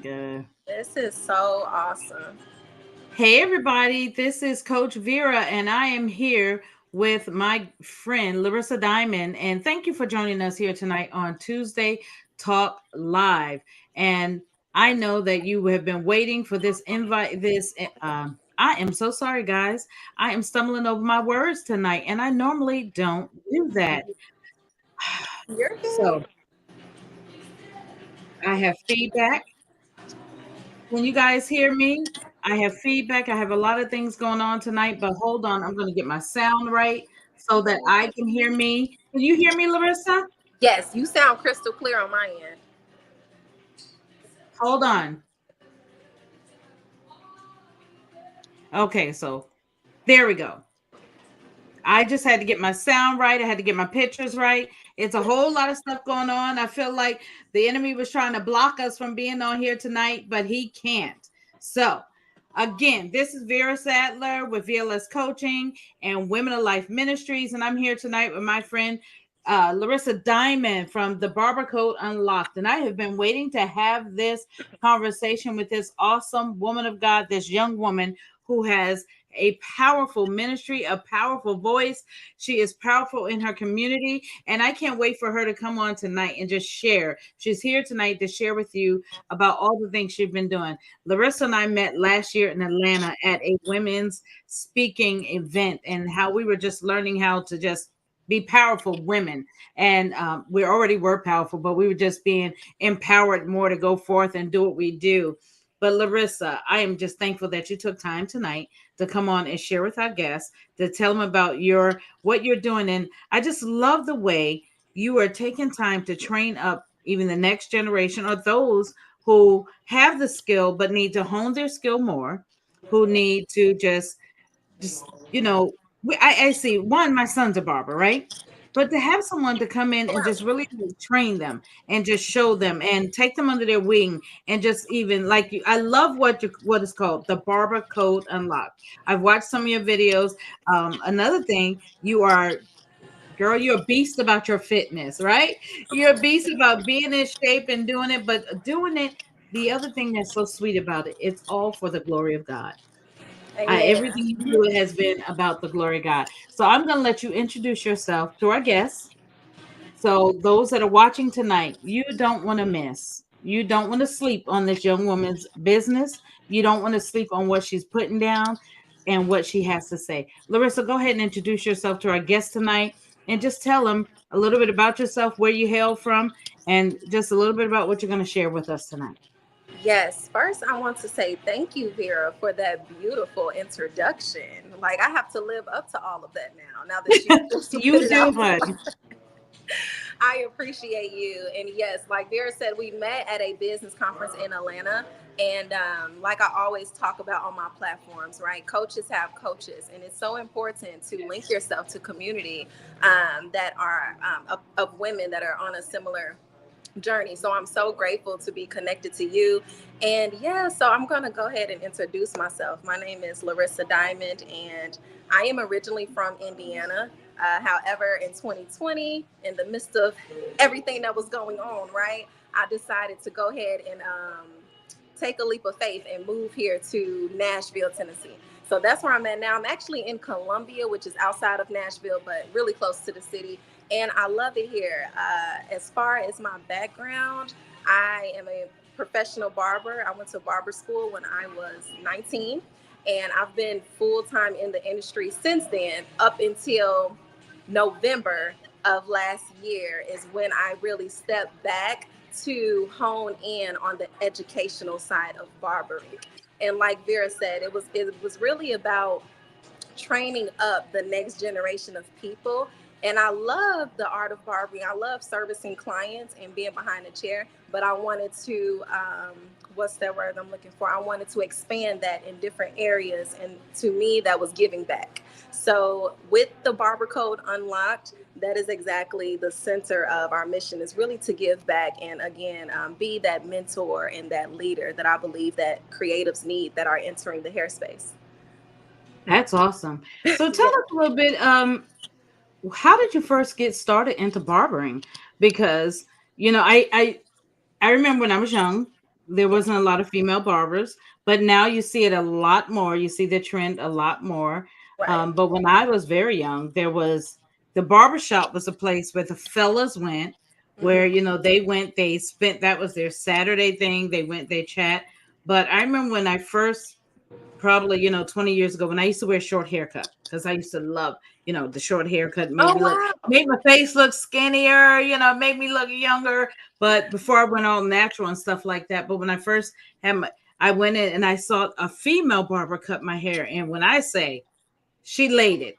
Good. This is so awesome. Hey, everybody. This is Coach Vera, and I am here with my friend Larissa Diamond. And thank you for joining us here tonight on Tuesday Talk Live. And I know that you have been waiting for this invite. I am so sorry, guys. I am stumbling over my words tonight, and I normally don't do that. You're good. So I have feedback. Can you guys hear me? I have feedback. I have a lot of things going on tonight, but hold on. I'm going to get my sound right so that I can hear me. Can you hear me, Larissa? Yes, you sound crystal clear on my end. Hold on. Okay, so there we go. I just had to get my sound right. I had to get my pictures right. It's a whole lot of stuff going on. I feel like the enemy was trying to block us from being on here tonight, but he can't. So, again, this is Vera Sadler with VLS Coaching and Women of Life Ministries. And I'm here tonight with my friend Larissa Diamond from the Barber Code Unlocked. And I have been waiting to have this conversation with this awesome woman of God, this young woman who has a powerful ministry, a powerful voice. She is powerful in her community, and I can't wait for her to come on tonight and just share. She's here tonight to share with you about all the things she's been doing. Larissa and I met last year in Atlanta at a women's speaking event, and how we were just learning how to just be powerful women. And we already were powerful, but we were just being empowered more to go forth and do what we do. But Larissa, I am just thankful that you took time tonight to come on and share with our guests, to tell them about your what you're doing. And I just love the way you are taking time to train up even the next generation, or those who have the skill but need to hone their skill more, who need to just you know, I see one, my son's a barber, right? But to have someone to come in and just really train them and just show them and take them under their wing, and just even like you, I love what is called the Barber Code Unlocked. I've watched some of your videos. Another thing, you are, girl, you're a beast about your fitness, right? You're a beast about being in shape and doing it, but doing it. The other thing that's so sweet about it, it's all for the glory of God. Everything you Amen. do has been about the glory of God. So I'm going to let you introduce yourself to our guests. So those that are watching tonight, you don't want to miss. You don't want to sleep on this young woman's business. You don't want to sleep on what she's putting down and what she has to say. Larissa, go ahead and introduce yourself to our guests tonight, and just tell them a little bit about yourself, where you hail from, and just a little bit about what you're going to share with us tonight. Yes, first I want to say thank you, Vera, for that beautiful introduction. Like I have to live up to all of that now. Now that you just put You it do, out. honey. I appreciate you. And yes, like Vera said, we met at a business conference in Atlanta. And like I always talk about on my platforms, right? Coaches have coaches. And it's so important to link yourself to community that are of women that are on a similar journey. So I'm so grateful to be connected to you. And yeah, so I'm going to go ahead and introduce myself. My name is Larissa Diamond, and I am originally from Indiana. However, in 2020, in the midst of everything that was going on, right, I decided to go ahead and take a leap of faith and move here to Nashville, Tennessee. So that's where I'm at now. I'm actually in Columbia, which is outside of Nashville, but really close to the city. And I love it here. As far as my background, I am a professional barber. I went to barber school when I was 19, and I've been full time in the industry since then, up until November of last year is when I really stepped back to hone in on the educational side of barbering. And like Vera said, it was really about training up the next generation of people. And I love the art of barbering. I love servicing clients and being behind the chair. But I wanted to, what's that word I'm looking for? I wanted to expand that in different areas. And to me, that was giving back. So with the Barber Code Unlocked, that is exactly the center of our mission, is really to give back and again be that mentor and that leader that I believe that creatives need that are entering the hair space. That's awesome. So tell Yeah. us a little bit. How did you first get started into barbering? Because you know, I remember when I was young. There Yeah. wasn't a lot of female barbers, but now you see it a lot more. You see the trend a lot more. Right. But when I was very young, there was the barber shop was a place where the fellas went, where Hmm. they went, they spent that was their Saturday thing. They went, they chat. But I remember when I first probably 20 years ago when I used to wear short haircut because I used to love the short haircut Oh wow. made my face look skinnier, made me look younger. But before I went all natural and stuff like that, but when I first had my I went in and I saw a female barber cut my hair, and when I say she laid it,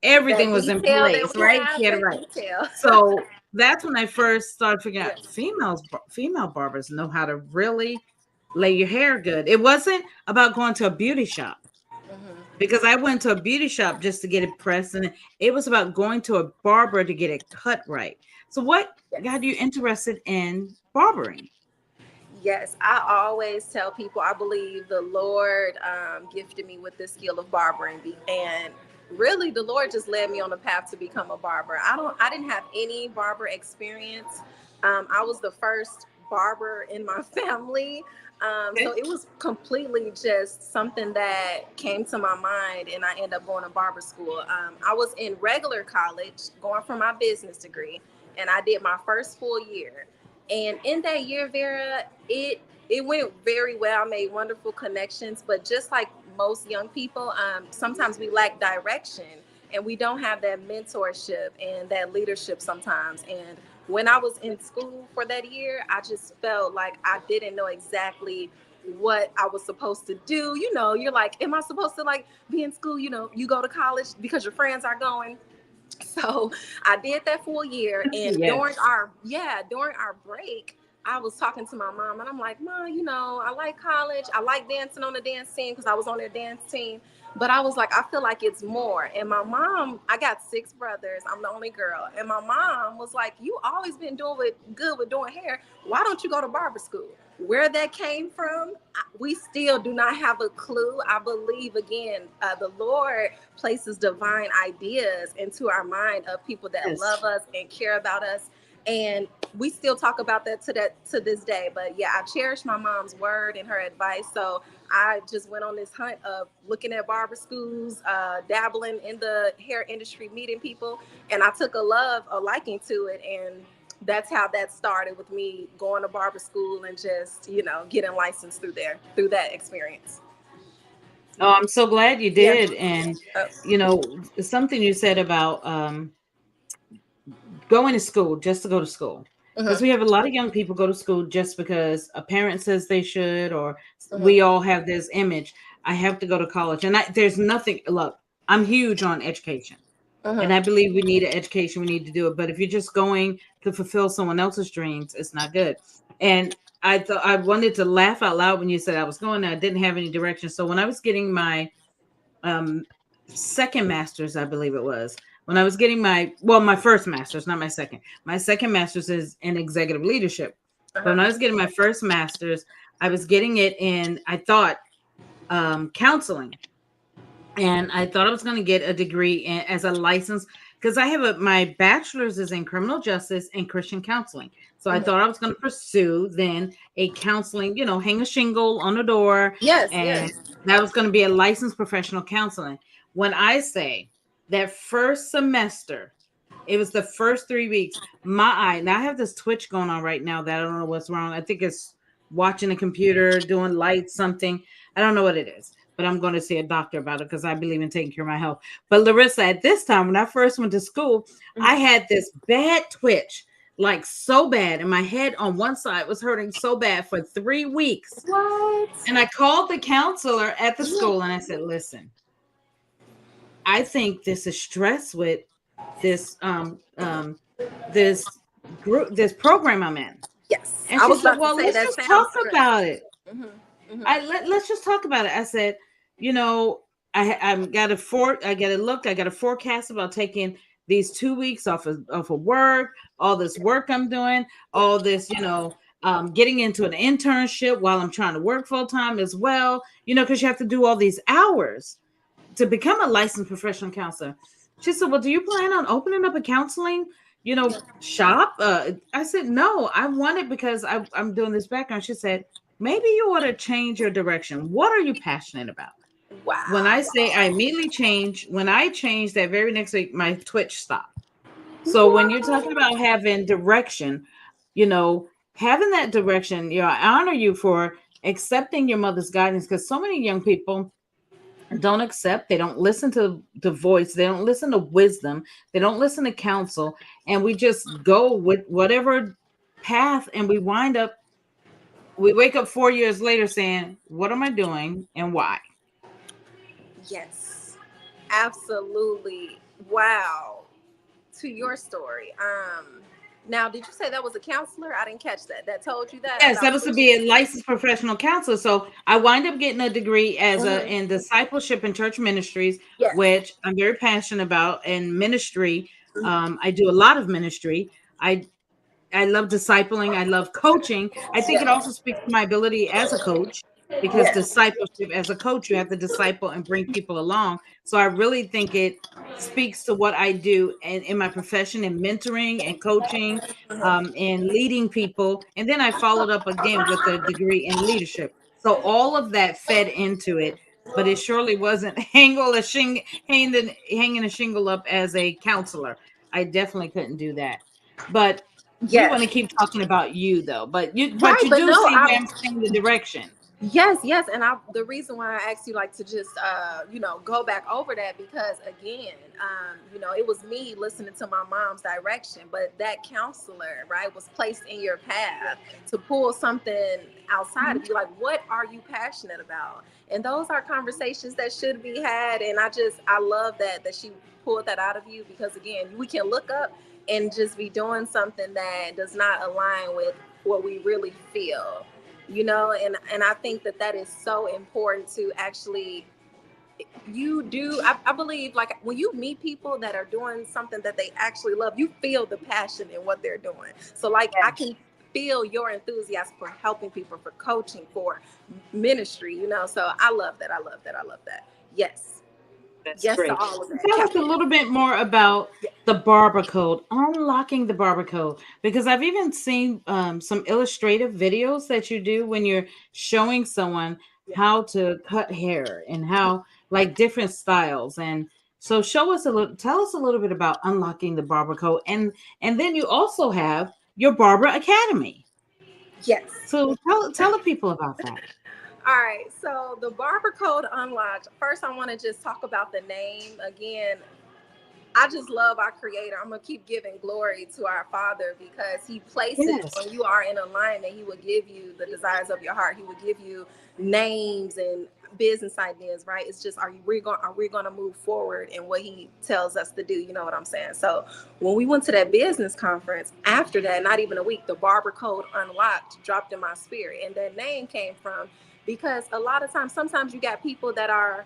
everything That was in detail that place, we right? have, She had it that right. detail. So that's when I first started figuring out Yes. female barbers know how to really lay your hair good. It wasn't about going to a beauty shop Hmm. because I went to a beauty shop just to get it pressed, and it was about going to a barber to get it cut right. So, what got Yes. you interested in barbering? Yes, I always tell people I believe the Lord gifted me with the skill of barbering, and really the Lord just led me on the path to become a barber. I didn't have any barber experience. I was the first barber in my family, so Okay. it was completely just something that came to my mind, and I ended up going to barber school. I was in regular college, going for my business degree, and I did my first full year. And in that year, Vera, it went very well. I made wonderful connections, but just like most young people, sometimes we lack direction and we don't have that mentorship and that leadership sometimes. And when I was in school for that year, I just felt like I didn't know exactly what I was supposed to do. You're like, am I supposed to like be in school? You go to college because your friends are going. So I did that for a year, and during Yes. our break, I was talking to my mom, and I'm like, Mom, I like college. I like dancing on the dance team because I was on their dance team. But I was like, I feel like it's more. And my mom, I got six brothers. I'm the only girl. And my mom was like, you always been good with doing hair. Why don't you go to barber school? Where that came from, we still do not have a clue. I believe, again, the Lord places divine ideas into our mind of people that Yes. love us and care about us. And we still talk about that to this day. But yeah, I cherish my mom's word and her advice. So I just went on this hunt of looking at barber schools, dabbling in the hair industry, meeting people, and I took a liking to it. And that's how that started with me going to barber school and just getting licensed through that experience. Oh, I'm so glad you Yeah. did. And Oh. something you said about going to school just to go to school, because Mhm. we have a lot of young people go to school just because a parent says they should, or we Mhm. all have this image. I have to go to college, and there's nothing. Look, I'm huge on education, and Mhm. I believe we need an education. We need to do it. But if you're just going to fulfill someone else's dreams, it's not good. And I thought I wanted to laugh out loud when you said I was going. I didn't have any direction. So when I was getting my um second master's, I believe it was, when I was getting my first master's, not my second. My second master's is in executive leadership. But when I Uh-huh. was getting my first master's, I was getting it in, I thought, counseling. And I thought I was going to get a degree as a license, because I have my bachelor's is in criminal justice and Christian counseling. So I Mhm. thought I was going to pursue then a counseling, hang a shingle on the door, Yes, and yes. that was going to be a licensed professional counseling. When I say that first semester, it was the first 3 weeks, my eye, now I have this twitch going on right now that I don't know what's wrong. I think it's watching a computer, doing lights, something. I don't know what it is, but I'm going to see a doctor about it because I believe in taking care of my health. But Larissa, at this time, when I first went to school, I Mhm. had this bad twitch, like so bad, and my head on one side was hurting so bad for 3 weeks. What? And I called the counselor at the Yeah. school and I said, listen, I think this is stress with this this group, this program I'm in. Yes. And I she was said, about to well, say let's that just talk sounds stress. about it. Mhm. Mhm. Let's just talk about it. I said, you know, I'm got I got to look, I got a forecast about taking these 2 weeks off of work, all this work I'm doing, Yeah. all this, getting into an internship while I'm trying to work full time as well, because you have to do all these hours to become a licensed professional counselor. She said, well, do you plan on opening up a counseling, shop? I said, no, I want it because I'm doing this background. She said, maybe you ought to change your direction. What are you passionate about? When Wow. I say I immediately change, when I changed that very next week, my Twitch stopped. So when you're talking What? about having direction, you know, having that direction, I honor you for accepting your mother's guidance, because so many young people don't accept, they don't listen to the voice, they don't listen to wisdom, they don't listen to counsel, and we just go with whatever path, and we wake up 4 years later saying, what am I doing and why? Yes, absolutely. Wow. To your story. Now, did you say that was a counselor? I didn't catch that. That told you that Yes, that about was to switching? be a licensed professional counselor. So I wind up getting a degree as a Hmm. in discipleship and church ministries, Yes. which I'm very passionate about. And ministry, I do a lot of ministry. I love discipling. I love coaching. I think it also Yes. speaks to my ability as a coach, because Yes. discipleship, as a coach, you have to disciple and bring people along. So I really think it speaks to what I do in my profession, in mentoring and coaching, and leading people. And then I followed up again with a degree in leadership. So all of that fed into it, but it surely wasn't hanging a shingle up as a counselor. I definitely couldn't do that. But we want to Yes. keep talking about you though, but Right, you but do no, see where I I'm saying the direction. yes, yes, and the reason why I asked you like to just go back over that because again, it was me listening to my mom's direction, but that counselor, right, was placed in your path to pull something outside Mhm. of you. Like, what are you passionate about? And those are conversations that should be had. And I love that she pulled that out of you because again, we can look up and just be doing something that does not align with what we really feel, and I think that is so important to actually you do. I believe like when you meet people that are doing something that they actually love, you feel the passion in what they're doing. So like I Yes, can feel your enthusiasm for helping people, for coaching, for ministry, so I love that, I love that, I love that. Yes. that's Yes to great. all of So that, tell us a Captain. little bit more about the barber code, unlocking the barber code, because I've even seen some illustrative videos that you do when you're showing someone Yeah. how to cut hair and how, like, different styles. And so tell us a little bit about unlocking the barber code, and then you also have your barber academy. Yes. So tell the people about that. All right, so the barber code unlocked. First, I want to just talk about the name again. I just love our creator. I'm gonna keep giving glory to our Father because He places Yes, when you are in alignment, He will give you the desires of your heart. He will give you names and business ideas, right? It's just are we gonna move forward in what He tells us to do? You know what I'm saying? So when we went to that business conference, after that, not even a week, the barber code unlocked, dropped in my spirit, and that name came from because a lot of times, sometimes you got people that are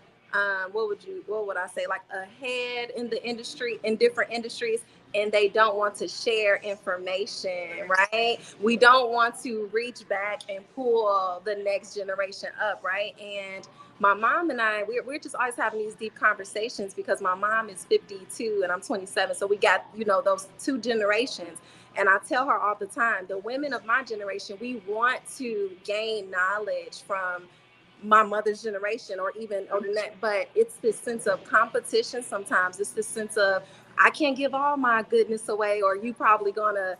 what would I say, like ahead in the industry, in different industries, and they don't want to share information, right? We don't want to reach back and pull the next generation up, right? And my mom and I, we're just always having these deep conversations because my mom is 52 and I'm 27. So we got, those two generations. And I tell her all the time, the women of my generation, we want to gain knowledge from my mother's generation or even older than that, but it's this sense of competition. Sometimes it's this sense of I can't give all my goodness away, or you probably gonna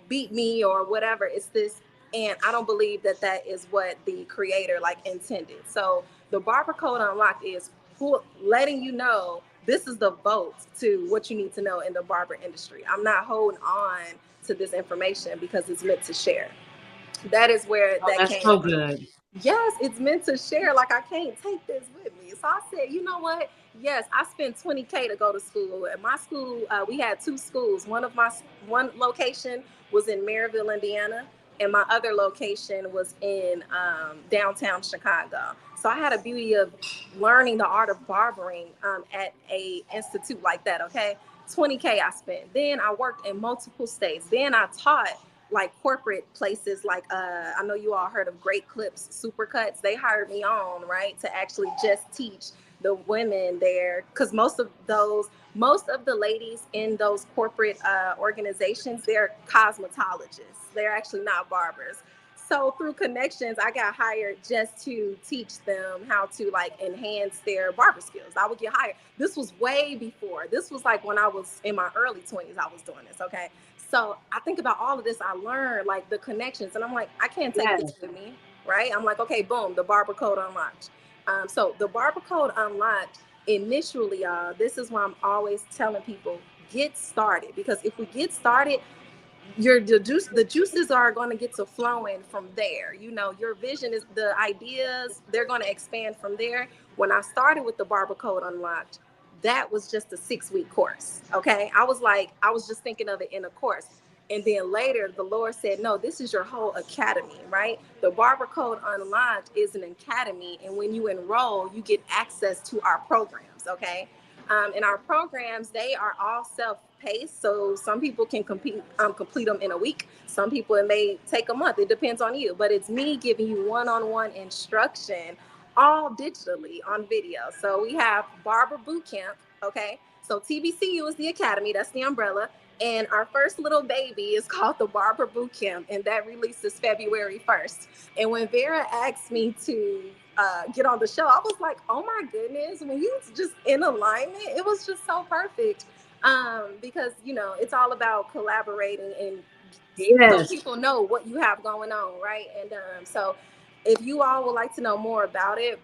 beat me or whatever. It's this, and I don't believe that is what the creator like intended. So the barber code unlocked is letting you know this is the vote to what you need to know in the barber industry. I'm not holding on to this information because it's meant to share. That is where oh, that that's came so from. good. Yes, it's meant to share. Like I can't take this with me. So I said, you know what? Yes, I spent 20K to go to school. At my school, we had two schools. One location was in Maryville, Indiana, and my other location was in downtown Chicago. So I had a beauty of learning the art of barbering at a institute like that. Okay, 20K I spent. Then I worked in multiple states. Then I taught like corporate places like I know you all heard of Great Clips Supercuts. They hired me on, right, to actually just teach the women there because most of the ladies in those corporate organizations, they're cosmetologists. They're actually not barbers. So through connections, I got hired just to teach them how to like enhance their barber skills. I would get hired. This was way before. This was like when I was in my early 20s, I was doing this. Okay. So I think about all of this. I learned like the connections, and I'm like, I can't take this Yes. with me. Right. I'm like, okay, boom, the barber code unlocked. So the barber code unlocked initially, this is why I'm always telling people get started, because if we get started, the juices are going to get to flowing from there. You know, your vision is, the ideas, they're going to expand from there. When I started with the barber code unlocked, that was just a 6-week course. Okay, I was like, I was just thinking of it in a course. And then later the Lord said, no, this is your whole academy. Right, the barber code unlocked is an academy, and when you enroll, you get access to our programs. Okay, and our programs, they are all self-paced. So some people can complete them in a week. Some people, it may take a month. It depends on you. But it's me giving you one-on-one instruction, all digitally on video. So we have Barber Boot Camp. Okay. So TBCU is the academy. That's the umbrella. And our first little baby is called the Barber Boot Camp, and that releases February 1st. And when Vera asked me to get on the show, I was like, oh my goodness, when you just in alignment, it was just so perfect. Because, you know, it's all about collaborating and so Yes. people know what you have going on, right? And so if you all would like to know more about it,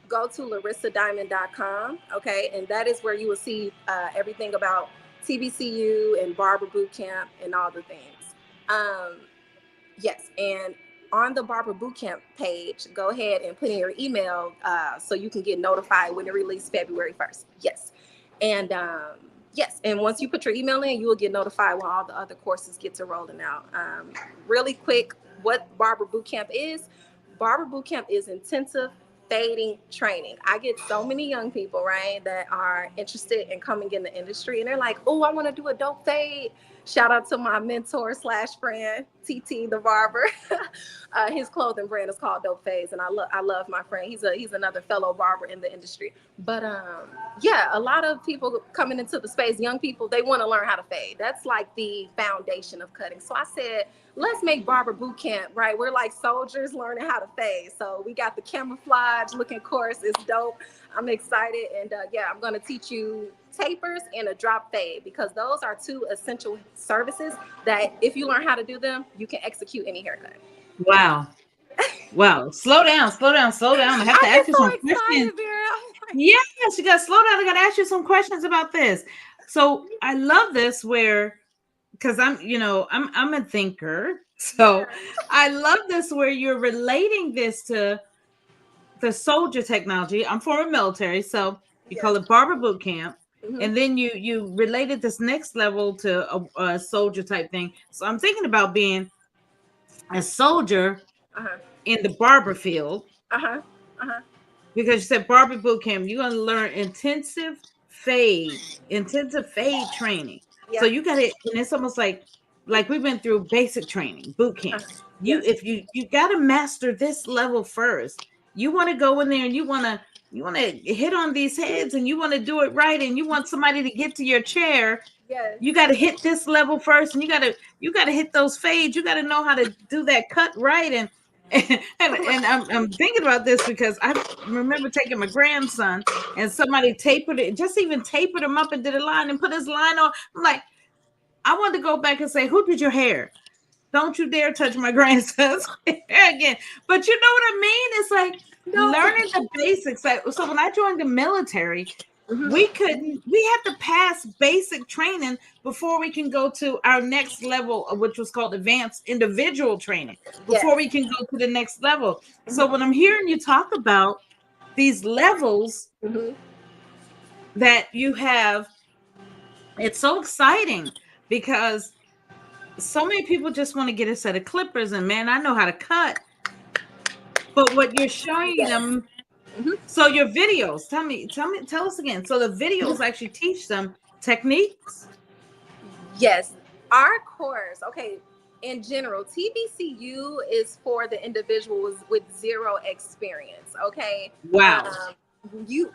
go to larissadiamond.com. Okay. And that is where you will see everything about TBCU and Barber Boot Camp and all the things. Um, yes. And on the Barber Bootcamp page, go ahead and put in your email so you can get notified when it releases February 1st. Yes. And yes, and once you put your email in, you will get notified when all the other courses get to rolling out. Really quick, what Barber Bootcamp is. Barber Bootcamp is intensive fading training. I get so many young people, right, that are interested in coming in the industry, and they're like, oh, I want to do a dope fade. Shout out to my mentor slash friend, TT the barber. His clothing brand is called Dope Fades, and I love my friend. He's another fellow barber in the industry. But yeah, a lot of people coming into the space, young people, they want to learn how to fade. That's like the foundation of cutting. So I said, let's make Barber Boot Camp, right? We're like soldiers learning how to fade. So we got the camouflage looking course. It's dope. I'm excited. And yeah, I'm going to teach you tapers and a drop fade, because those are two essential services that if you learn how to do them, you can execute any haircut. Wow. Wow. Slow down, slow down, slow down. I have to I ask get you so some questions. excited, Vera. Yes, you got to slow down. I got to ask you some questions about this. So I love this where, because I'm a thinker. So Yeah. I love this where you're relating this to the soldier technology. I'm former military, so you call Yes. it barber boot camp, Mm-hmm. and then you related this next level to a soldier type thing. So I'm thinking about being a soldier Uh-huh. in the barber field, Uh-huh. Uh-huh. because you said barber boot camp. You're gonna learn intensive fade training. So Yeah. you got it, and it's almost like we went through basic training, boot camp. Uh-huh. You Yes. if you got to master this level first. You want to go in there and you want to hit on these heads, and you want to do it right, and you want somebody to get to your chair. Yes. You got to hit this level first, and you got to hit those fades. You got to know how to do that cut right. And I'm thinking about this because I remember taking my grandson, and somebody tapered it, just even tapered him up and did a line and put his line on. I'm like, I wanted to go back and say, who did your hair? Don't you dare touch my grandson's hair again. But you know what I mean? It's like No. learning the basics. Like, so when I joined the military, Mm-hmm. we had to pass basic training before we can go to our next level, which was called advanced individual training, before Yes. we can go to the next level. So Mm-hmm. when I'm hearing you talk about these levels Mm-hmm. that you have, it's so exciting because so many people just want to get a set of clippers, and man, I know how to cut. But what you're showing Yes. them, Mm-hmm. so your videos, tell us again. So the videos actually teach them techniques. Yes, our course, okay, in general, TBCU is for the individuals with zero experience, okay? Wow.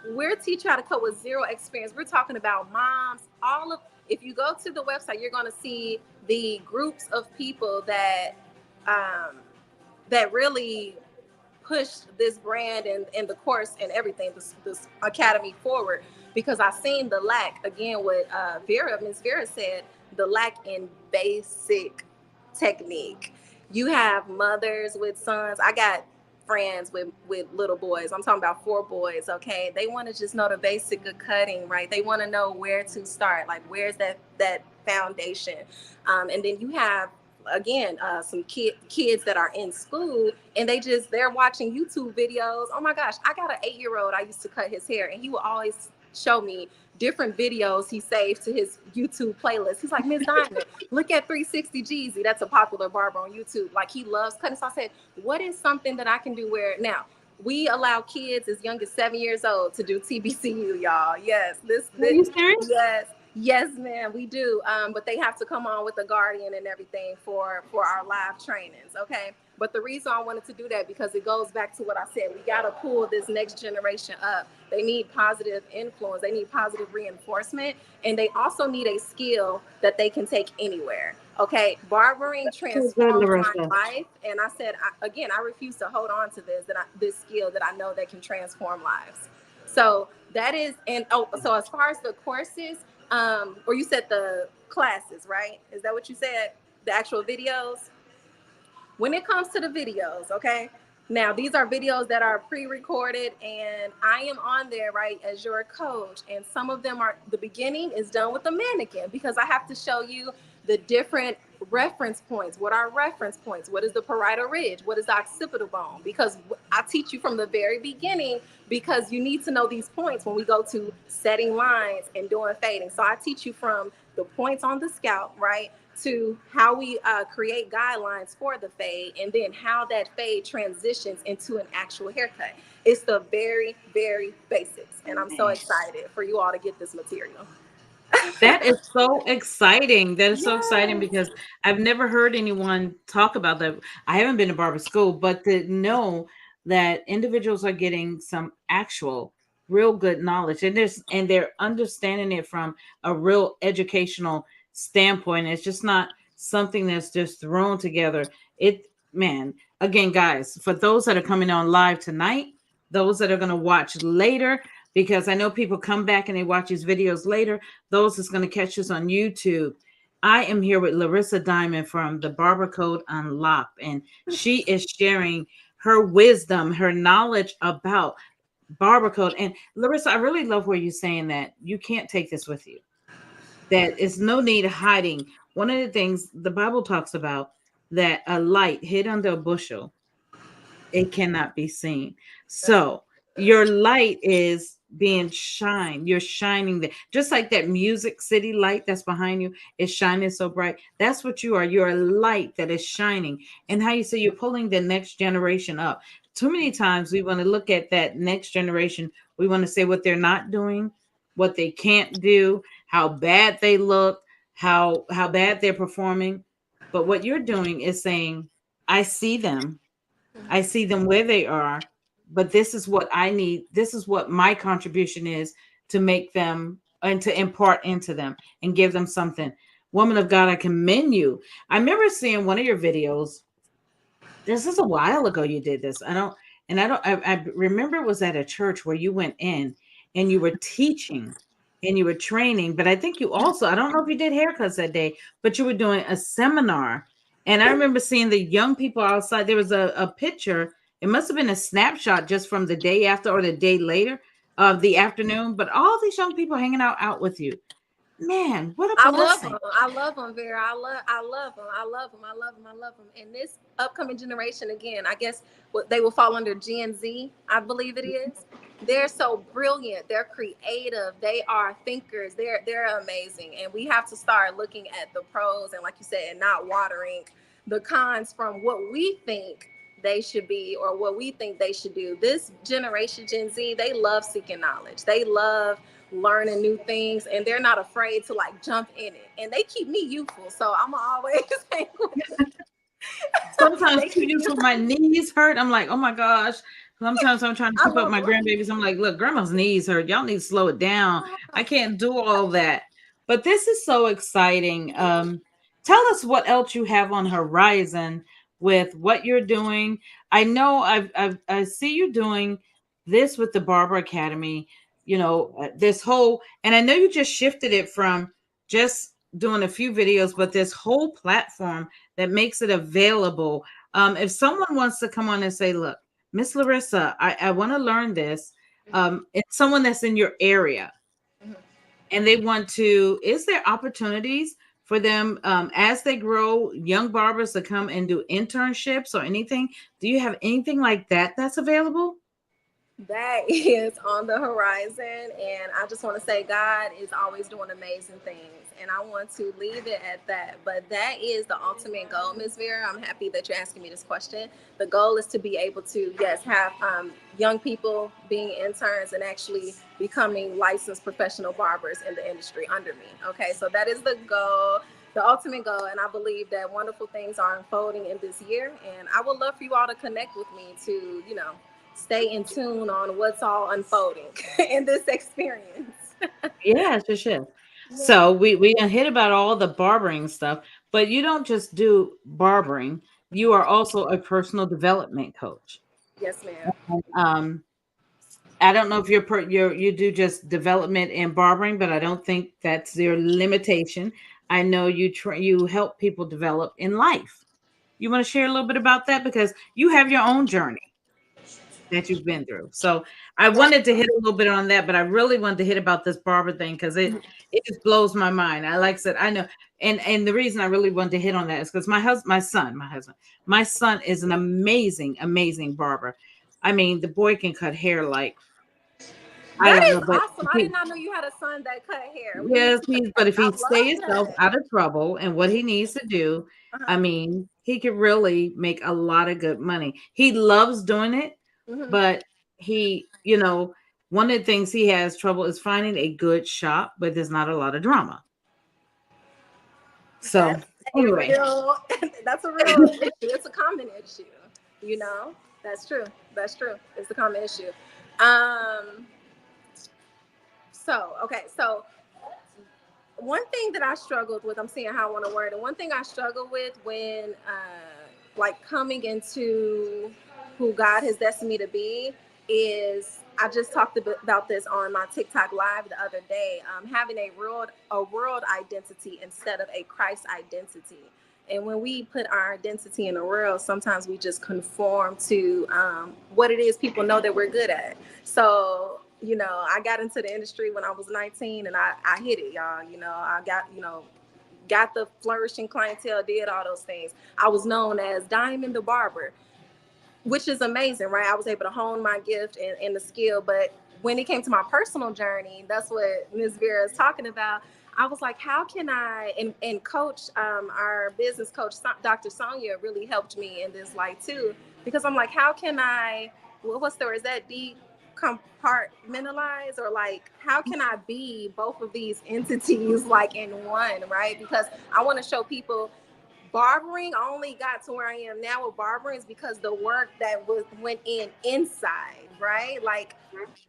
We're teaching how to code with zero experience. We're talking about moms, all of, if you go to the website, you're going to see the groups of people that um, that really pushed this brand and the course and everything, this academy forward, because I seen the lack again. What Miss Vera said, the lack in basic technique. You have mothers with sons. I got friends with little boys. I'm talking about 4 boys. Okay, they want to just know the basic of cutting, right? They want to know where to start, like where's that foundation. And then you have again some kids that are in school, and they're watching YouTube videos. Oh my gosh, I got an 8-year-old. I used to cut his hair, and he will always show me different videos he saved to his YouTube playlist. He's like, Miss Diamond, look at 360 Jeezy. That's a popular barber on YouTube. Like, he loves cutting. So I said, what is something that I can do where now we allow kids as young as 7 years old to do TBCU, y'all. Yes, Are you serious? yes. Yes, ma'am, we do. But they have to come on with the guardian and everything for our live trainings. Okay. But the reason I wanted to do that, because it goes back to what I said. We got to pull this next generation up. They need positive influence. They need positive reinforcement. And they also need a skill that they can take anywhere. Okay. Barbering So good, transformed my Larissa. life. And I said, I refuse to hold on to this skill that I know that can transform lives. So that is, and so as far as the courses, or you said the classes, right? Is that what you said? The actual videos? When it comes to the videos, okay? Now, these are videos that are pre-recorded, and I am on there, right, as your coach. And some of them are, the beginning is done with the mannequin, because I have to show you the different reference points. What are reference points? What is the parietal ridge? What is the occipital bone? Because I teach you from the very beginning, because you need to know these points when we go to setting lines and doing fading. So I teach you from the points on the scalp, right, to how we create guidelines for the fade, and then how that fade transitions into an actual haircut. It's the very, very basics. And I'm so excited for you all to get this material. That is so exciting. That is so exciting Yes. because I've never heard anyone talk about that. I haven't been to barber school, but to know that individuals are getting some actual real good knowledge, and they're understanding it from a real educational standpoint. It's just not something that's just thrown together. It man, again, guys, for those that are coming on live tonight, those that are going to watch later, because I know people come back and they watch these videos later, those that's going to catch us on YouTube. I am here with Larissa Diamond from the Barber Code Unlocked, and she is sharing her wisdom, her knowledge about Barber Code. And Larissa, I really love where you're saying that you can't take this with you, that it's no need of hiding. One of the things the Bible talks about, that a light hid under a bushel, it cannot be seen. That's So your light is being shined. You're shining there. Just like that Music City light that's behind you is shining so bright. That's what you are. You're a light that is shining. And how you say you're pulling the next generation up. Too many times we want to look at that next generation. We want to say what they're not doing, what they can't do, how bad they look, how bad they're performing. But what you're doing is saying, I see them. I see them where they are, but this is what I need. This is what my contribution is to make them and to impart into them and give them something. Woman of God, I commend you. I remember seeing one of your videos. This is a while ago you did this. I remember it was at a church where you went in and you were teaching and you were training, but I think you also, I don't know if you did haircuts that day, but you were doing a seminar. And I remember seeing the young people outside. There was a picture. It must have been a snapshot just from the day after or the day later of the afternoon, but all these young people hanging out with you. Man, what a I love them. blessing. I love them, Vera. I love them. I love them. I love them. I love them. And this upcoming generation, again, I guess they will fall under Gen Z, I believe it is. They're so brilliant. They're creative. They are thinkers. They're amazing. And we have to start looking at the pros and, like you said, and not watering the cons from what we think they should be or what we think they should do. This generation, Gen Z, they love seeking knowledge. They love learning new things, and they're not afraid to like jump in it. And they keep me youthful, so I'm always Sometimes they too keep me. useful, my knees hurt. I'm like, oh my gosh. Sometimes I'm trying to I keep up love my them. grandbabies. I'm like, look, grandma's knees hurt. Y'all need to slow it down. I can't do all that. But this is so exciting. Tell us what else you have on horizon with what you're doing. I know I see you doing this with the Barber Academy. This whole, and I know you just shifted it from just doing a few videos, but this whole platform that makes it available. If someone wants to come on and say, "Look, Miss Larissa, I want to learn this," it's someone that's in your area Mhm. and they want to, is there opportunities for them as they grow, young barbers to come and do internships or anything? Do you have anything like that that's available? That is on the horizon, and I just want to say God is always doing amazing things, and I want to leave it at that. But that is the ultimate goal, Ms. Vera. I'm happy that you're asking me this question. The goal is to be able to, yes, have young people being interns and actually becoming licensed professional barbers in the industry under me. Okay, so that is the goal, the ultimate goal, and I believe that wonderful things are unfolding in this year, and I would love for you all to connect with me to, stay in tune on what's all unfolding in this experience. Yeah, sure, sure. Yeah. So we done hit about all the barbering stuff, but you don't just do barbering. You are also a personal development coach. Yes, ma'am. Um, I don't know if you do just development and barbering, but I don't think that's your limitation. I know you help people develop in life. You want to share a little bit about that because you have your own journey that you've been through. So I wanted to hit a little bit on that, but I really wanted to hit about this barber thing because it just blows my mind. I like I said, I know, and the reason I really wanted to hit on that is because my son is an amazing, amazing barber. I mean, the boy can cut hair like I That don't is know, but awesome. I did not know you had a son that cut hair. We need yes, to but connect. if I he stay love himself that. out of trouble and what he needs to do, Uh-huh. I mean, he could really make a lot of good money. He loves doing it, Hmm. but one of the things he has trouble is finding a good shop, but there's not a lot of drama. So That's a anyway, real. That's a real issue. It's a common issue. You know. That's true. That's true. It's a common issue. Um. So okay. So one thing that I struggled with, I'm seeing how I want to word it. One thing I struggled with when, like, coming into who God has destined me to be is I just talked a bit about this on my TikTok live the other day. Having a world identity instead of a Christ identity. And when we put our identity in the world, sometimes we just conform to what it is people know that we're good at. So, I got into the industry when I was 19 and I hit it, y'all. I got the flourishing clientele, did all those things. I was known as Diamond the Barber, which is amazing, right? I was able to hone my gift and the skill. But when it came to my personal journey, that's what Ms. Vera is talking about. I was like, how can I, and coach, our business coach, Dr. Sonia, really helped me in this light too, because I'm like, how can I, what's the word, is that decompartmentalize, or like, how can I be both of these entities like in one, right? Because I want to show people barbering only got to where I am now with barbering is because the work that went in inside, right? Like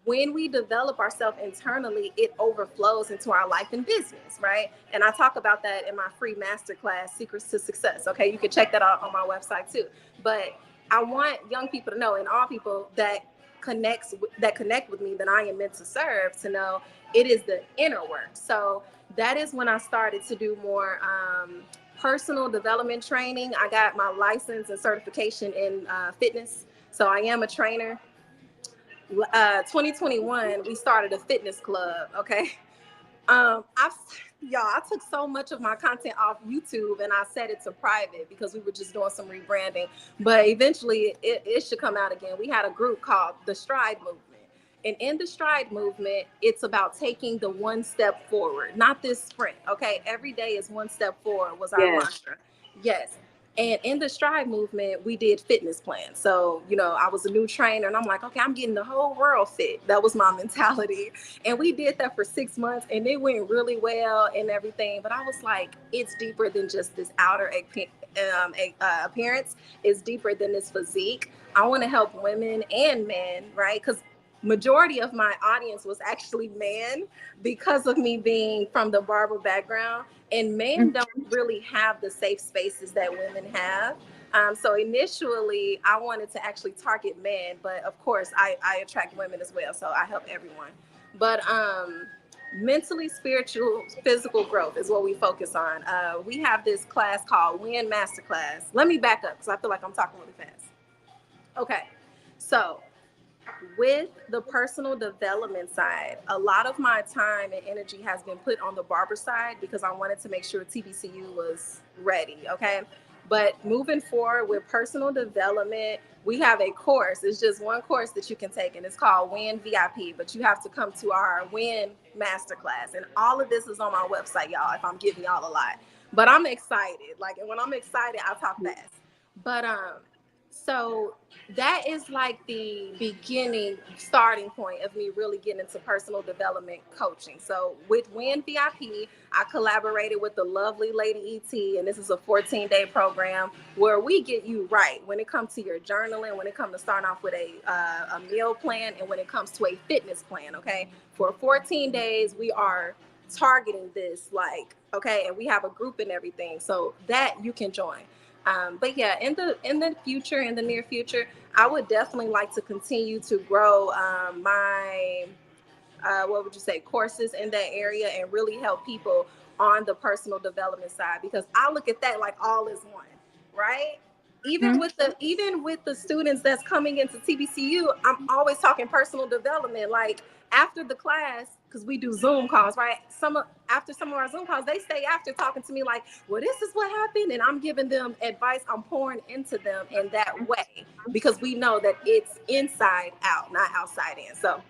when we develop ourselves internally, it overflows into our life and business, right? And I talk about that in my free masterclass, Secrets to Success. Okay, you can check that out on my website too. But I want young people to know, and all people that connect with me that I am meant to serve, to know it is the inner work. So that is when I started to do more personal development training. I got my license and certification in fitness. So I am a trainer. 2021, we started a fitness club. Okay. I Y'all, I took so much of my content off YouTube and I set it to private because we were just doing some rebranding. But eventually, it should come out again. We had a group called the Stride Movement. And in the Stride Movement, it's about taking the one step forward, not this sprint. Okay. Every day is one step forward, was our yes, mantra. Yes. And in the Stride Movement, we did fitness plans. So, I was a new trainer and I'm like, okay, I'm getting the whole world fit. That was my mentality. And we did that for 6 months and it went really well and everything. But I was like, it's deeper than just this outer appearance. It's deeper than this physique. I want to help women and men, right? Because majority of my audience was actually men because of me being from the barber background, and men don't really have the safe spaces that women have. So initially, I wanted to actually target men, but of course, I attract women as well. So I help everyone. But mentally, spiritual, physical growth is what we focus on. We have this class called Win Masterclass. Let me back up because I feel like I'm talking really fast. Okay, so with the personal development side, a lot of my time and energy has been put on the barber side because I wanted to make sure TBCU was ready. Okay. But moving forward with personal development, we have a course. It's just one course that you can take, and it's called Win VIP. But you have to come to our Win Masterclass. And all of this is on my website, y'all, if I'm giving y'all a lot. But I'm excited. Like, and when I'm excited, I talk fast. But so that is like the beginning starting point of me really getting into personal development coaching. So with Win VIP, I collaborated with the lovely lady ET, and this is a 14-day program where we get you right when it comes to your journaling, when it comes to starting off with a meal plan, and when it comes to a fitness plan. Okay, for 14 days we are targeting this, like, okay, and we have a group and everything, so that you can join. But yeah, in the future, in the near future, I would definitely like to continue to grow my what would you say, courses in that area, and really help people on the personal development side, because I look at that like all is one, right? Even with the students that's coming into TBCU, I'm always talking personal development. Like after the class, because we do Zoom calls, right? After some of our Zoom calls, they stay after talking to me like, well, this is what happened, and I'm giving them advice. I'm pouring into them in that way because we know that it's inside out, not outside in. So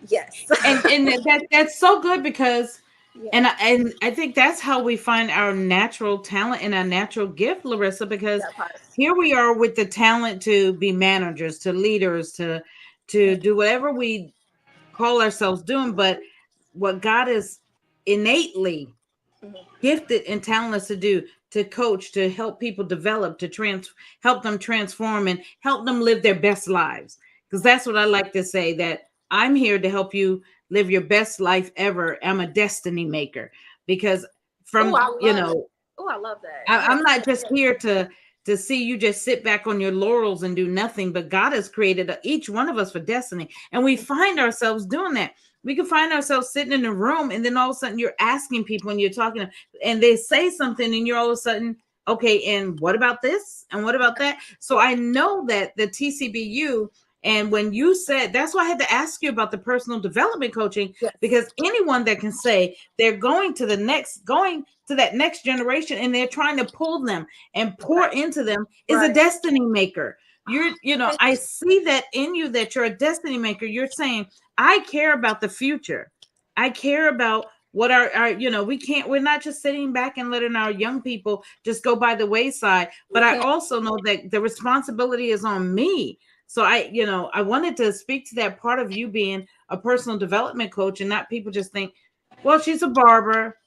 yes. And that's so good because Yeah, and I think that's how we find our natural talent and our natural gift, Larissa, because that part. here we are with the talent to be managers, to leaders, to do whatever we call ourselves doing, but what God is innately Mhm. gifted and talented to do, to coach, to help people develop, to help them transform and help them live their best lives, because that's what I like to say, that I'm here to help you live your best life ever. I'm a destiny maker, because Oh, from I love it. Oh, I love that. I'm Yes, not yes, just yes. here to see you just sit back on your laurels and do nothing, but God has created each one of us for destiny, and we find ourselves doing that. We can find ourselves sitting in a room, and then all of a sudden you're asking people, and you're talking, and they say something, and you're all of a sudden, okay, and what about this, and what about that? So I know that the TCBU, and when you said, that's why I had to ask you about the personal development coaching, Yes. because anyone that can say they're going to that next generation, and they're trying to pull them and pour Right. into them, is a Right. destiny maker. Thank I you. see that in you, that you're a destiny maker. You're saying, I care about the future. I care about what we're not just sitting back and letting our young people just go by the wayside, We but I can't. also know that the responsibility is on me. So I wanted to speak to that part of you being a personal development coach, and not people just think, well, she's a barber.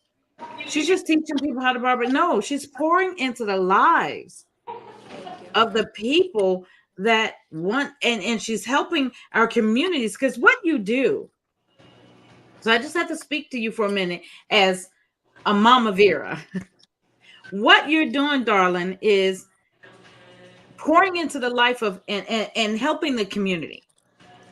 She's just teaching people how to barber. No, she's pouring into the lives Thank you. of the people that want, and she's helping our communities, because what you do. So I just have to speak to you for a minute as a Mama Vera. What you're doing, darling, is pouring into the life of and helping the community.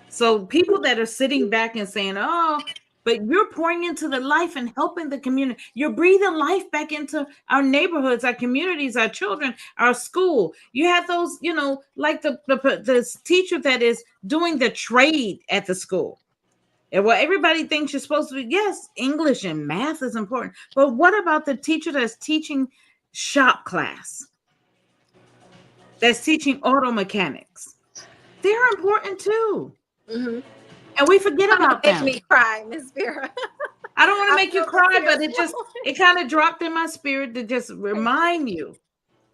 So people that are sitting back and saying, "Oh," but you're pouring into the life and helping the community. You're breathing life back into our neighborhoods, our communities, our children, our school. You have those, like the teacher that is doing the trade at the school. And well, everybody thinks you're supposed to be, yes, English and math is important. But what about the teacher that's teaching shop class, that's teaching auto mechanics? They're important too. Mm-hmm. And we forget Trying to about make them. me cry, Miss Vera. I don't want to I make you feel the cry, but tears it flowing. kind of dropped in my spirit to just Thank you. remind you.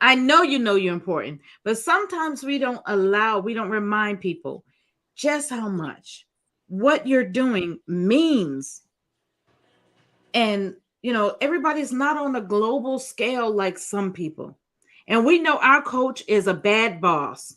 I know you're important, but sometimes we don't remind people just how much what you're doing means. And everybody's not on a global scale like some people. And we know our coach is a bad boss.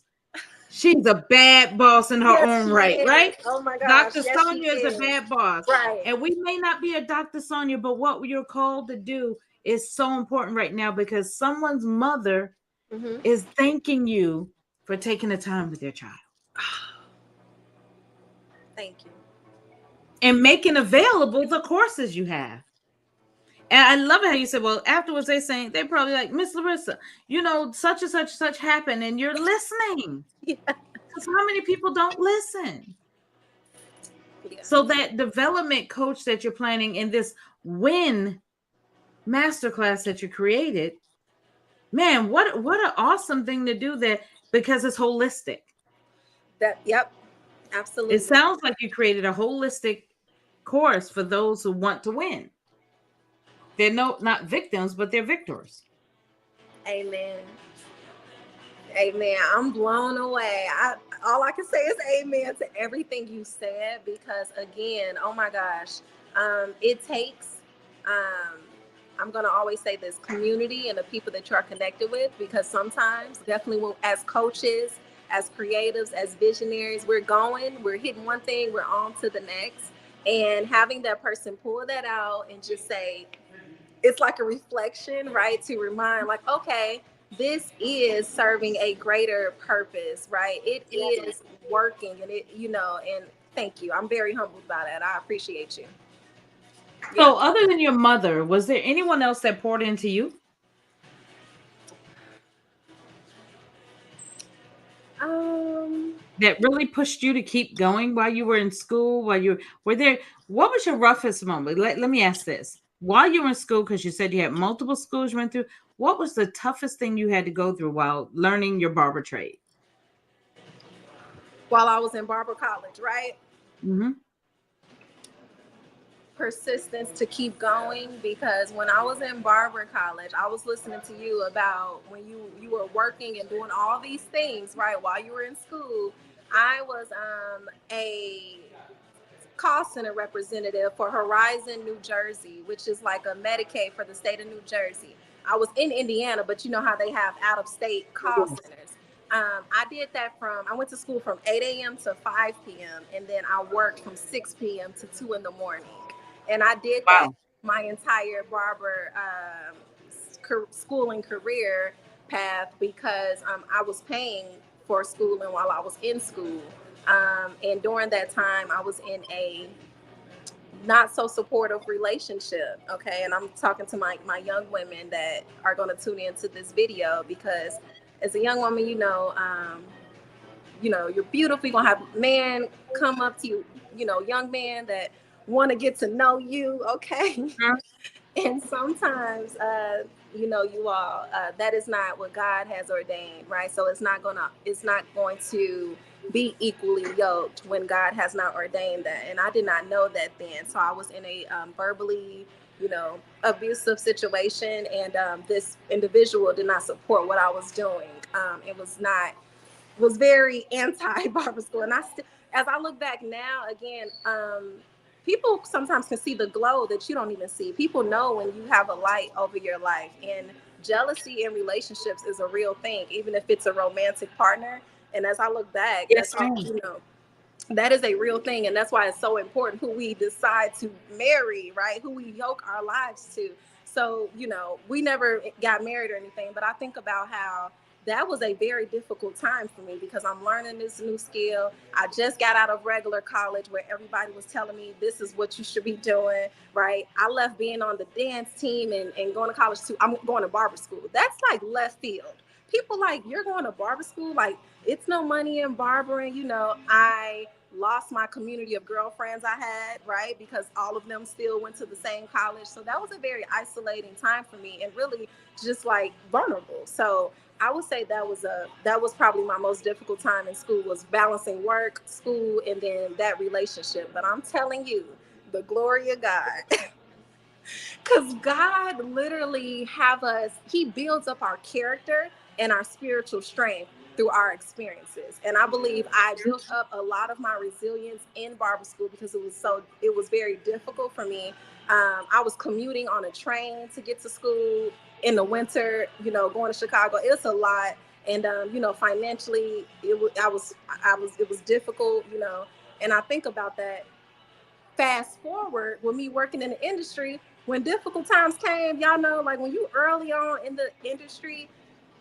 She's a bad boss in her Yes, own she right, is. right? Oh my gosh. Dr. Yes, she Sonia is a is. bad boss. Right. And we may not be a Dr. Sonia, but what you're called to do is so important right now, because someone's mother Mm-hmm. is thanking you for taking the time with their child Thank you. and making available the courses you have. And I love it how you said, well, afterwards they saying they're probably like, Miss Larissa, such and such such happened, and you're listening. Yeah. Because how many people don't listen? Yeah. So that development coach that you're planning in this win masterclass that you created, man, what an awesome thing to do that because it's holistic. That. Yep. It Absolutely. sounds like you created a holistic course for those who want to win. They're not victims, but they're victors. Amen. Amen. I'm blown away. All I can say is amen to everything you said because again, oh my gosh, it takes. Um, I'm gonna always say this community and the people that you are connected with because sometimes, definitely, as coaches, as creatives, as visionaries, we're hitting one thing, we're on to the next, and having that person pull that out and just say, it's like a reflection, right? To remind, like, okay, this is serving a greater purpose, right? It is working, and and thank you. I'm very humbled by that. I appreciate you. So, Yep. other than your mother, was there anyone else that poured into you Um, that really pushed you to keep going while you were in school? While you were there, what was your roughest moment? Let me ask this: while you were in school, because you said you had multiple schools you went through, what was the toughest thing you had to go through while learning your barber trade? while I was in Barber College, right? Hmm. Persistence to keep going because when I was in Barber College, I was listening to you about when you were working and doing all these things, right, while you were in school. I was a call center representative for Horizon, New Jersey, which is like a Medicaid for the state of New Jersey. I was in Indiana, but you know how they have out of state call Yes. centers. I did that I went to school from 8 a.m. to 5 p.m. and then I worked from 6 p.m. to 2 in the morning. And I did that Wow. my entire barber school and career path because I was paying for schooling while I was in school. And during that time, I was in a not so supportive relationship. Okay. And I'm talking to my young women that are going to tune into this video because as a young woman, you're beautiful. You're going to have men come up to you, young men that want to get to know you. Okay. Mhm. And sometimes you all that is not what God has ordained, right? So it's not going to be equally yoked when God has not ordained that. And I did not know that then, so I was in a verbally abusive situation, and this individual did not support what I was doing. It was very anti barber school, and as I look back now, again, people sometimes can see the glow that you don't even see. People know when you have a light over your life, and jealousy in relationships is a real thing, even if it's a romantic partner. And as I look back, Yes, that's all, ma'am. that is a real thing, and that's why it's so important who we decide to marry, right? Who we yoke our lives to. So we never got married or anything, but I think about how that was a very difficult time for me because I'm learning this new skill. I just got out of regular college where everybody was telling me this is what you should be doing, right? I left being on the dance team and going to college too. I'm going to barber school. That's like left field. People like, you're going to barber school? Like, it's no money in barbering. I lost my community of girlfriends I had, right? Because all of them still went to the same college. So that was a very isolating time for me and really just like vulnerable. So I would say that was probably my most difficult time in school, was balancing work, school, and then that relationship. But I'm telling you, the glory of God. Because God literally he builds up our character and our spiritual strength through our experiences. And I believe I built up a lot of my resilience in barber school because it was very difficult for me. I was commuting on a train to get to school in the winter, going to Chicago. It's a lot. And financially, it was difficult, and I think about that. Fast forward with me working in the industry, when difficult times came, y'all know, like when you early on in the industry,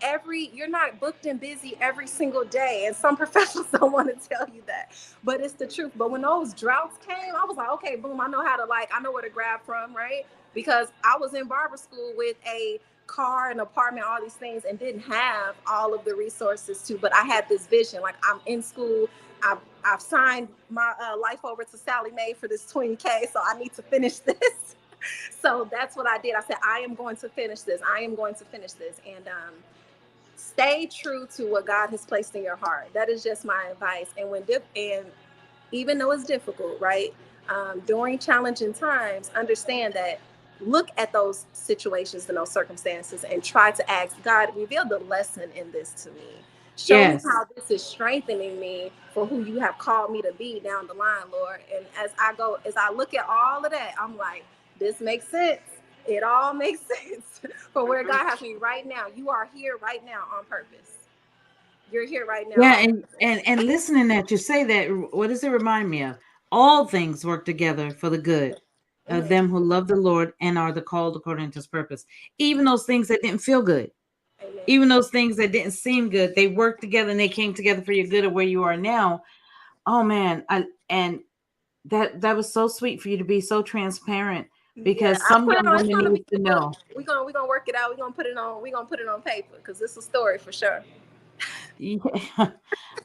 you're not booked and busy every single day, and some professionals don't want to tell you that, but it's the truth. But when those droughts came, I was like, okay, boom, I know how to, like, I know where to grab from, right? Because I was in barber school with a car, an apartment, all these things, and didn't have all of the resources to, but I had this vision, like, I'm in school, I've signed my life over to Sally Mae for this 20K, so I need to finish this. So that's what I did. I said, I am going to finish this. I am going to finish this. And stay true to what God has placed in your heart. That is just my advice. And even though it's difficult, right? During challenging times, understand that, look at those situations and those circumstances and try to ask God, reveal the lesson in this to me. Show me Yes. how this is strengthening me for who you have called me to be down the line, Lord. And as I look at all of that, I'm like, this makes sense. It all makes sense for where Mhm. God has me right now. You are here right now on purpose. You're here right now Yeah, on purpose. and listening that you say that, what does it remind me of? All things work together for the good of Mhm. them who love the Lord and are the called according to his purpose. Even those things that didn't feel good, Amen. even those things that didn't seem good, they worked together and they came together for your good of where you are now. Oh man, and that was so sweet for you to be so transparent Yeah, because I some put it young on. It's women gonna need be to a book. know. We gonna work it out. We gonna put it on. We gonna put it on paper because it's a story for sure. Yeah,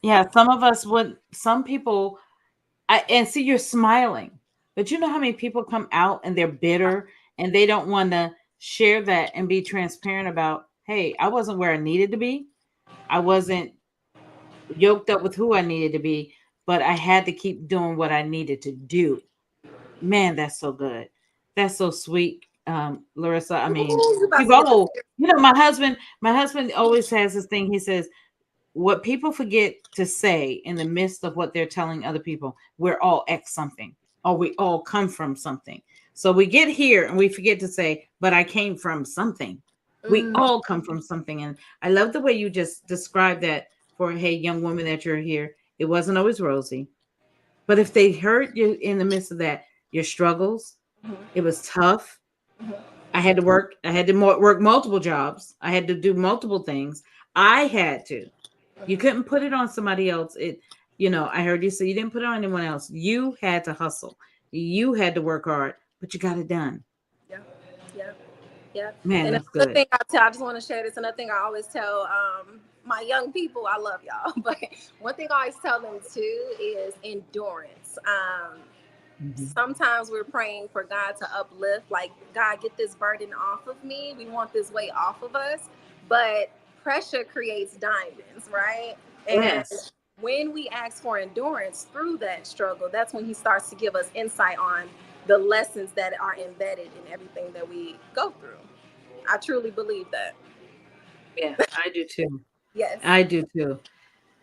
yeah, some of us would, some people, and see you're smiling, but you know how many people come out and they're bitter and they don't want to share that and be transparent about, hey, I wasn't where I needed to be. I wasn't yoked up with who I needed to be, but I had to keep doing what I needed to do. Man, that's so good. That's so sweet, Larissa. I mean, Ooh, you about we've to get the all, my husband always has this thing. He says, what people forget to say in the midst of what they're telling other people, we're all ex something, or we all come from something. So we get here and we forget to say, but I came from something. We mm, all come from something. And I love the way you just described that for, hey, young woman, that you're here. It wasn't always rosy, but if they heard you in the midst of that, your struggles, it was tough. I had to work multiple jobs. I had to do multiple things. I had to. You couldn't put it on somebody else. I heard you say you didn't put it on anyone else. You had to hustle. You had to work hard, but you got it done. yeah, yeah, yeah. Man, And that's another good. thing I just want to share this. Another thing I always tell my young people, I love y'all, but one thing I always tell them too is endurance. Mhm. Sometimes we're praying for God to uplift, like, God, get this burden off of me. We want this weight off of us. But pressure creates diamonds, right? And Yes. when we ask for endurance through that struggle, that's when He starts to give us insight on the lessons that are embedded in everything that we go through. I truly believe that. Yeah, I do too. Yes. I do too.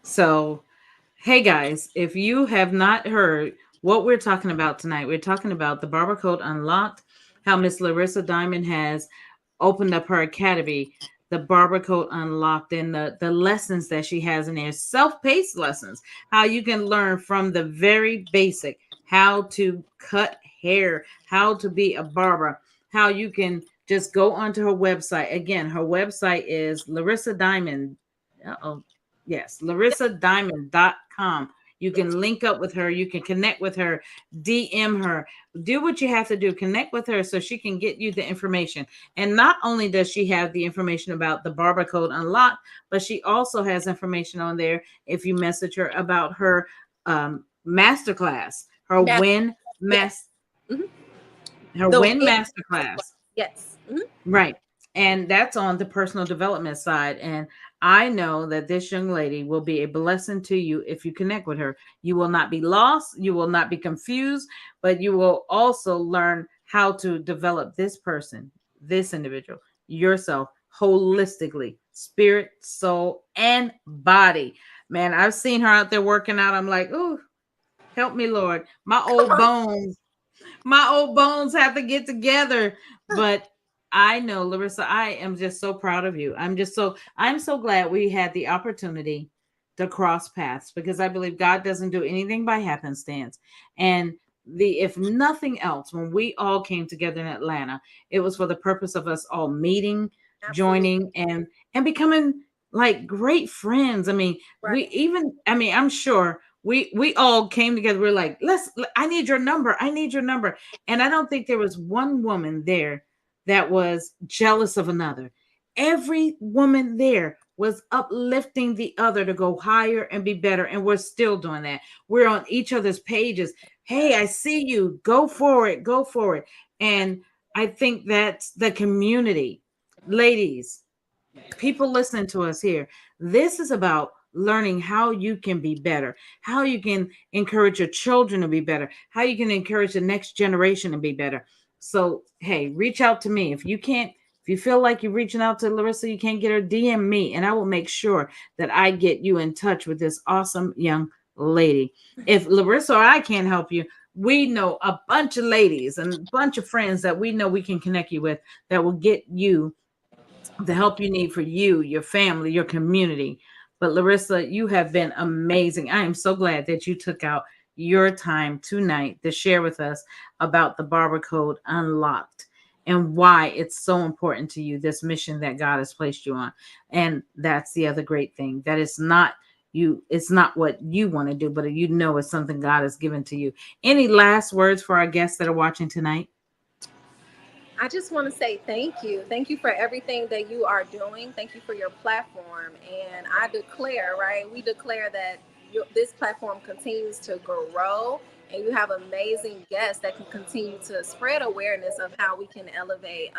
So, hey guys, if you have not heard what we're talking about tonight, we're talking about the Barber Code Unlocked, how Miss Larissa Diamond has opened up her academy, the Barber Code Unlocked, and the lessons that she has in there, self-paced lessons, how you can learn from the very basic, how to cut hair, how to be a barber, how you can just go onto her website. Again, her website is Larissa Diamond. Uh-oh. Yes, larissadiamond.com. You Yes. can link up with her. You can connect with her, DM her, do what you have to do, connect with her so she can get you the information. And not only does she have the information about the Barber Code Unlocked, but she also has information on there if you message her about her masterclass, her Now, win yes. mass, Mhm. her The win win. masterclass. Yes. Mhm. Right. And that's on the personal development side. And I know that this young lady will be a blessing to you if you connect with her. You will not be lost, you will not be confused, but you will also learn how to develop this person, this individual, yourself holistically, spirit, soul, and body. Man, I've seen her out there working out. I'm like, ooh, help me, Lord. My old bones have to get together. But I know, Larissa, I am just so proud of you. I'm so glad we had the opportunity to cross paths because I believe God doesn't do anything by happenstance. And if nothing else, when we all came together in Atlanta, it was for the purpose of us all meeting, Absolutely. joining and becoming like great friends. I mean, Right. I'm sure we all came together. We're like, I need your number. I need your number. And I don't think there was one woman there that was jealous of another. Every woman there was uplifting the other to go higher and be better. And we're still doing that. We're on each other's pages. Hey, I see you. Go for it. Go for it. And I think that's the community. Ladies, people listening to us here, this is about learning how you can be better, how you can encourage your children to be better, how you can encourage the next generation to be better. So hey, reach out to me. If you feel like you're reaching out to Larissa, you can't get her, DM me and I will make sure that I get you in touch with this awesome young lady. If Larissa or I can't help you, we know a bunch of ladies and a bunch of friends that we know we can connect you with that will get you the help you need for you, your family, your community. But Larissa, you have been amazing. I am so glad that you took out your time tonight to share with us about the Barber Code Unlocked and why it's so important to you, this mission that God has placed you on. And that's the other great thing, that it's not what you want to do, but you know it's something God has given to you. Any last words for our guests that are watching tonight? I just want to say thank you. Thank you for everything that you are doing. Thank you for your platform. And I declare, right? We declare that this platform continues to grow and you have amazing guests that can continue to spread awareness of how we can elevate,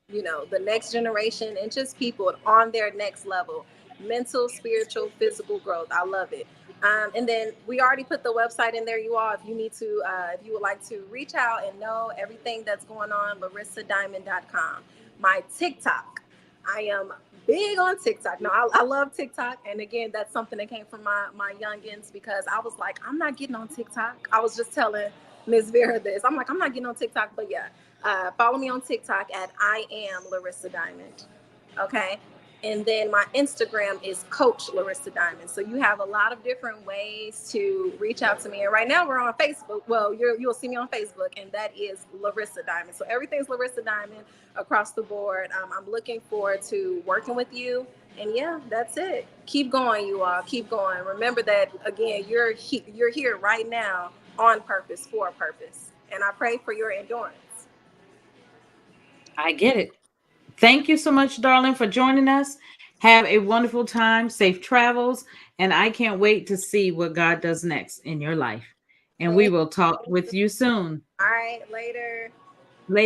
the next generation and just people on their next level, mental, spiritual, physical growth. I love it. And then we already put the website in there, you all. If you need to, if you would like to reach out and know everything that's going on, larissadiamond.com. My TikTok, I am big on TikTok. No, I love TikTok. And again, that's something that came from my youngins because I was like, I'm not getting on TikTok. I was just telling Miss Vera this. I'm like, I'm not getting on TikTok, but yeah. Follow me on TikTok at I am Larissa Diamond. Okay. And then my Instagram is Coach Larissa Diamond. So you have a lot of different ways to reach out to me. And right now we're on Facebook. Well, you'll see me on Facebook, and that is Larissa Diamond. So everything's Larissa Diamond across the board. I'm looking forward to working with you. And yeah, that's it. Keep going, you all. Keep going. Remember that again. You're here right now on purpose for a purpose. And I pray for your endurance. I get it. Thank you so much, darling, for joining us. Have a wonderful time, safe travels, and I can't wait to see what God does next in your life. And we Thank will talk you. with you soon. All right, later. Later.